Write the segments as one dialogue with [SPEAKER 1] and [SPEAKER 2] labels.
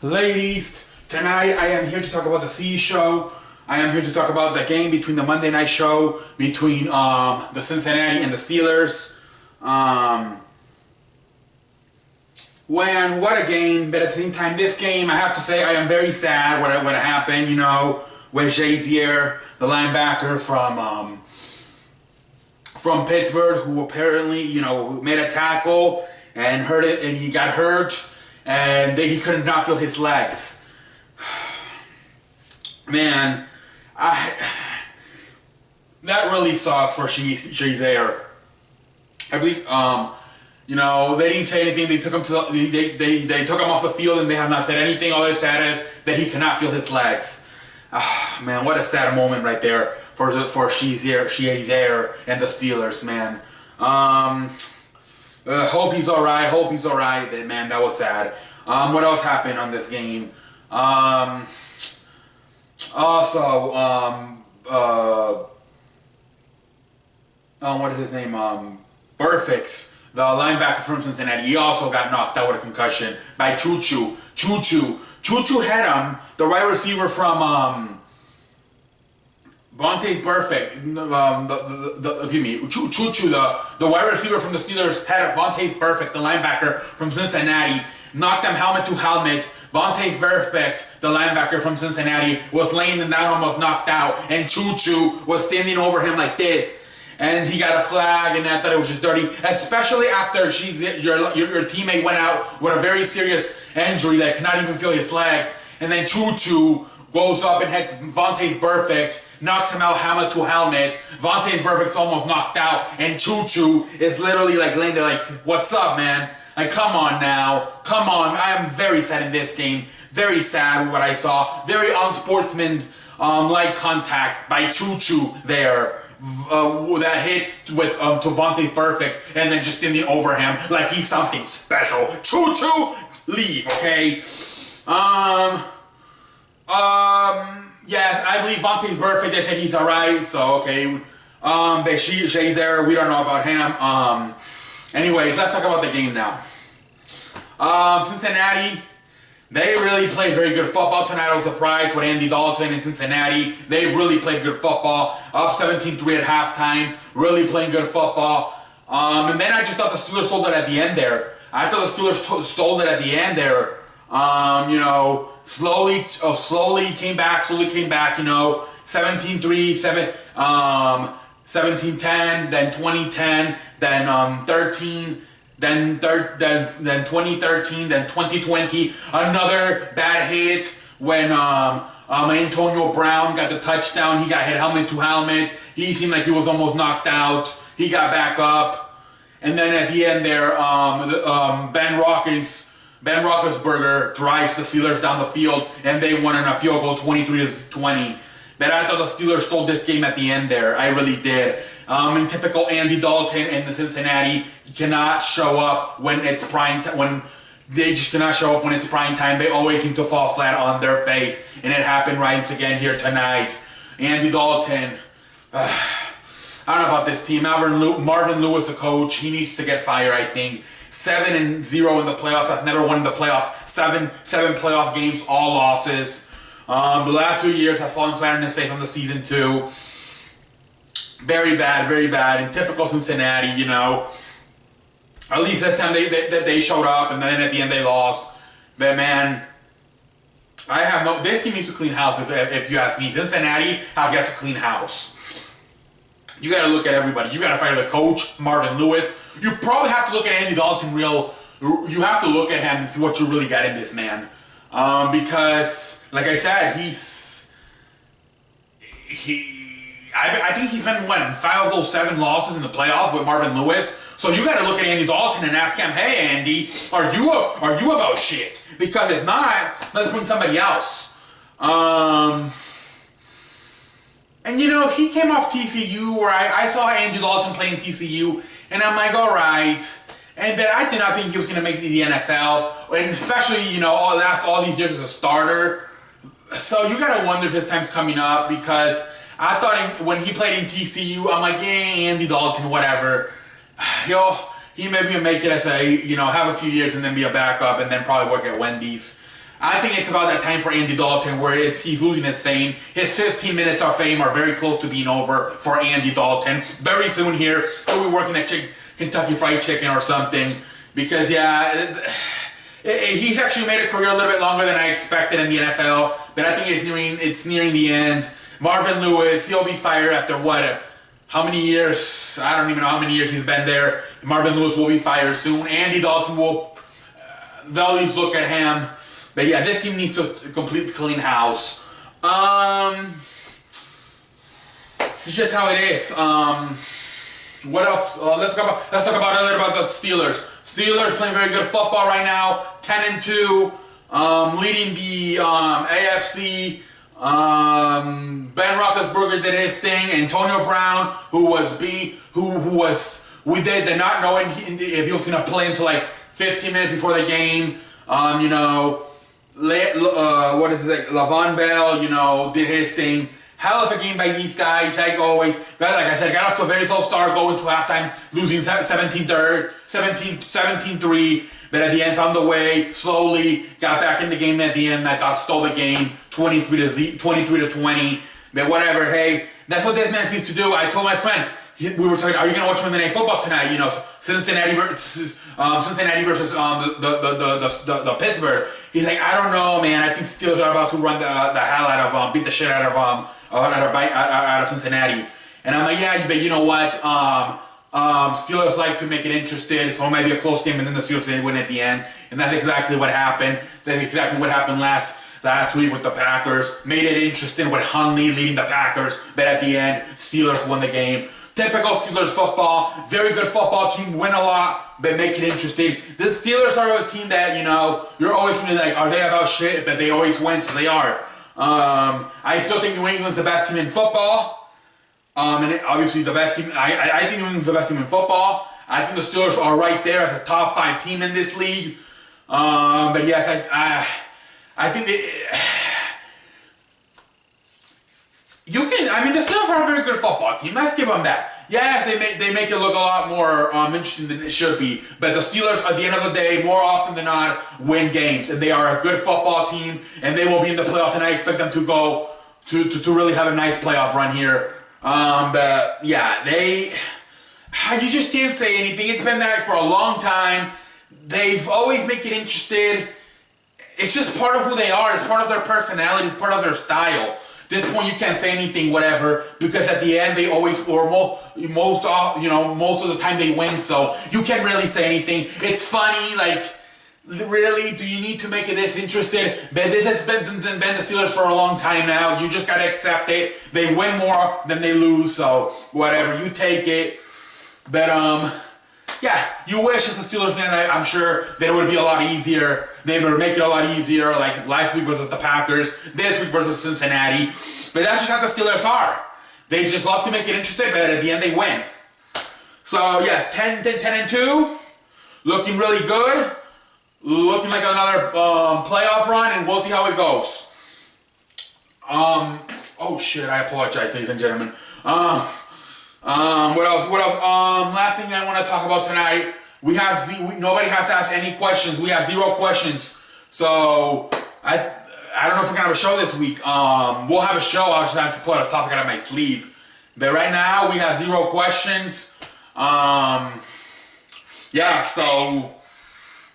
[SPEAKER 1] Ladies, tonight I am here to talk about the C show. I am here to talk about the game between the Monday night show between the Cincinnati and the Steelers. What a game, but at the same time, this game, I have to say, I am very sad what happened, with Shazier, the linebacker from Pittsburgh, who apparently, made a tackle and hurt it, and he got hurt, and he could not feel his legs. Man, that really sucks for Shazier. I believe, they didn't say anything. They took him they took him off the field, and they have not said anything. All they said is that he cannot feel his legs. Man, what a sad moment right there for Shazier and the Steelers, man. Hope he's all right. Hope he's all right. Man, that was sad. What else happened on this game? What is his name? Burfix, the linebacker from Cincinnati. He also got knocked out with a concussion by Choo-Choo. Choo-Choo had him. The wide receiver from Vontae Perfect, Choo-Choo, the wide receiver from the Steelers had Vontae Perfect, the linebacker from Cincinnati, knocked him helmet to helmet. Vontae Perfect, the linebacker from Cincinnati, was laying him down, almost knocked out, and Choo-Choo was standing over him like this. And he got a flag, and I thought it was just dirty, especially after your teammate went out with a very serious injury that could not even feel his legs. And then Choo-Choo goes up and hits Vontae Perfect, knocks him out helmet to helmet. Vontae Perfect's almost knocked out, and Choo-Choo is literally like laying there like, "What's up, man? Like, come on now. Come on." I am very sad in this game. Very sad what I saw. Very unsportsman-like contact by Choo-Choo there. That hit with to Vontae Perfect, and then just standing over him like he's something special. Choo-Choo, leave, okay? Yeah, I believe Vontae Perfect. They said he's alright, so okay. But Shay's there. We don't know about him. Anyways, let's talk about the game now. Cincinnati, they really played very good football tonight. I was surprised with Andy Dalton in Cincinnati. They really played good football. Up 17-3 at halftime. Really playing good football. And then I just thought the Steelers stole it at the end there. I thought the Steelers stole it at the end there. Slowly came back, 17-3, 17-10, then 20-10, then 13, then 2013, then 2020. Another bad hit when Antonio Brown got the touchdown. He got hit helmet to helmet. He seemed like he was almost knocked out. He got back up. And then at the end there, Ben Roethlisberger drives the Steelers down the field, and they won in a field goal, 23-20. But I thought the Steelers stole this game at the end there. I really did. In typical Andy Dalton and the Cincinnati, cannot show up when it's prime time. When they just cannot show up when it's prime time, they always seem to fall flat on their face, and it happened right again here tonight. Andy Dalton. I don't know about this team. Marvin Lewis, the coach, he needs to get fired, I think. 7-0 in the playoffs. I've never won in the playoffs. Seven playoff games, all losses. The last few years has fallen flat on his face on the season too. Very bad, very bad. In typical Cincinnati, At least this time they showed up, and then at the end they lost. But man, this team needs to clean house if you ask me. Cincinnati has got to clean house. You got to look at everybody. You got to fire the coach, Marvin Lewis. You probably have to look at Andy Dalton you have to look at him and see what you really got in this man. Because, like I said, I think he's been, 5 of those 7 losses in the playoffs with Marvin Lewis. So you got to look at Andy Dalton and ask him, "Hey, Andy, are you about shit? Because if not, let's bring somebody else." And he came off TCU, where I saw Andy Dalton playing TCU, and I'm like, all right. But I did not think he was going to make the NFL, and especially, after all these years as a starter. So you got to wonder if his time's coming up, because I thought when he played in TCU, I'm like, Andy Dalton, whatever. He maybe make it as have a few years and then be a backup and then probably work at Wendy's. I think it's about that time for Andy Dalton where he's losing his fame. His 15 minutes of fame are very close to being over for Andy Dalton. Very soon here, he'll be working at Kentucky Fried Chicken or something. Because, yeah, he's actually made a career a little bit longer than I expected in the NFL. But I think it's nearing the end. Marvin Lewis, he'll be fired after what? How many years? I don't even know how many years he's been there. Marvin Lewis will be fired soon. Andy Dalton will, they'll at least look at him. But yeah, this team needs to completely clean house. It's just how it is. What else? Let's talk about a little about the Steelers. Steelers playing very good football right now. 10-2, leading the AFC. Ben Roethlisberger did his thing. Antonio Brown, we did not know if he was going to play until like 15 minutes before the game. Le'Veon Bell, did his thing. Hell of a game by these guys, like always. Like I said, got off to a very slow start, going to halftime, losing 17-3. But at the end, found the way, slowly, got back in the game at the end. I thought stole the game, 23-20. But whatever, hey, that's what this man needs to do. I told my friend, we were talking, are you going to watch Monday Night Football tonight? Cincinnati versus the Pittsburgh. He's like, I don't know, man. I think Steelers are about to run the hell out of beat the shit out of Cincinnati. And I'm like, yeah, but you know what? Steelers like to make it interesting, so it might be a close game, and then the Steelers win at the end. And that's exactly what happened. That's exactly what happened last week with the Packers. Made it interesting with Hundley leading the Packers, but at the end, Steelers won the game. Typical Steelers football. Very good football team. Win a lot, but make it interesting. The Steelers are a team that, you're always going to be like, are they about shit? But they always win, so they are. I still think New England's the best team in football. And obviously the best team. I think New England's the best team in football. I think the Steelers are right there as a top 5 team in this league. But yes, I think the Steelers are a very good football team. Let's give them that. Yes, they make it look a lot more interesting than it should be. But the Steelers, at the end of the day, more often than not, win games. And they are a good football team, and they will be in the playoffs, and I expect them to go to really have a nice playoff run here. But yeah, you just can't say anything. It's been that for a long time. They've always make it interested. It's just part of who they are. It's part of their personality. It's part of their style. At this point, you can't say anything, whatever, because at the end they always, or most of the time they win. So you can't really say anything. It's funny, like, really, do you need to make it this interesting? But this has been the Steelers for a long time now. You just gotta accept it. They win more than they lose, so whatever, you take it. But yeah, you wish as a Steelers fan, I'm sure that it would be a lot easier. They would make it a lot easier, like last week versus the Packers, this week versus Cincinnati. But that's just how the Steelers are. They just love to make it interesting, but at the end they win. So yes, 10-2, looking really good. Looking like another playoff run, and we'll see how it goes. Oh shit, I apologize, ladies and gentlemen. What else? Last thing I want to talk about tonight. Nobody has to ask any questions. We have 0 questions. So I don't know if we're gonna have a show this week. We'll have a show. I'll just have to pull a topic out of my sleeve. But right now we have 0 questions. Yeah. So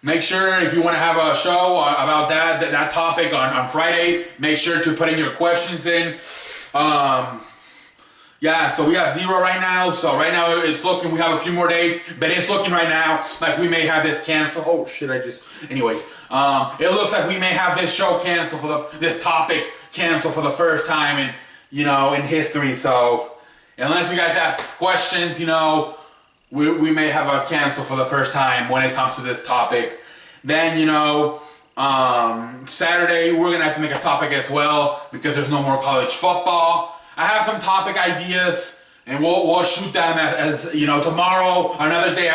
[SPEAKER 1] make sure if you want to have a show about that topic on Friday, make sure to put in your questions in. Yeah, so we have 0 right now. So right now it's looking, we have a few more days, but it's looking right now like we may have this canceled. Oh shit, anyways, it looks like we may have this show canceled this topic canceled for the first time in history. So unless you guys ask questions, we may have a cancel for the first time when it comes to this topic. Then, Saturday we're going to have to make a topic as well because there's no more college football. I have some topic ideas and we'll shoot them as tomorrow, another day.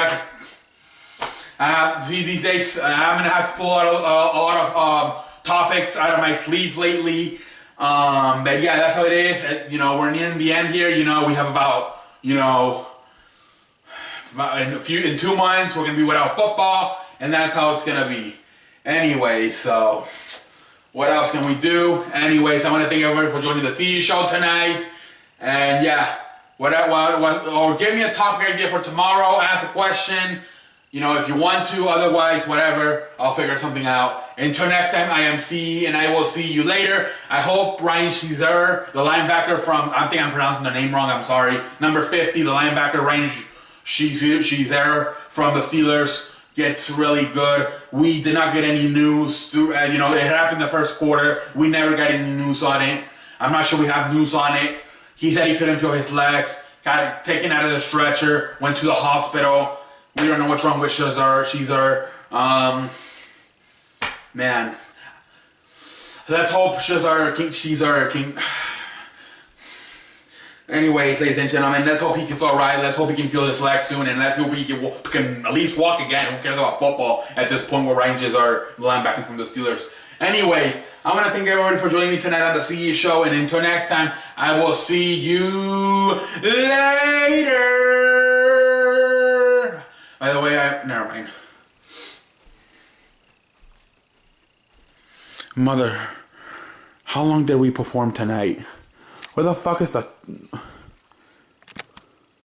[SPEAKER 1] These days I'm going to have to pull out a lot of topics out of my sleeve lately. But yeah, that's how it is. We're nearing the end here. We have about, in 2 months we're going to be without football, and that's how it's going to be. Anyway, so What else can we do? Anyways, I want to thank everybody for joining the CU show tonight. And yeah, or give me a topic idea for tomorrow. Ask a question. You know, if you want to. Otherwise, whatever. I'll figure something out. Until next time, I am C, and I will see you later. I hope Ryan Shazier, the linebacker from, I think I'm pronouncing the name wrong, I'm sorry. Number 50, the linebacker, Ryan Shazier from the Steelers, gets really good. We did not get any news. You know, it happened the first quarter. We never got any news on it. I'm not sure we have news on it. He said he couldn't feel his legs. Got taken out of the stretcher. Went to the hospital. We don't know what's wrong with Shazier. Man. Let's hope Shazier King. Anyways, ladies and gentlemen, let's hope he gets alright. Let's hope he can feel his legs soon, and let's hope he can at least walk again. Who cares about football at this point where Ryan Shazier linebacker from the Steelers? Anyways, I want to thank everybody for joining me tonight on the CE show, and until next time, I will see you later. By the way, never mind. Mother, how long did we perform tonight? Where the fuck is the...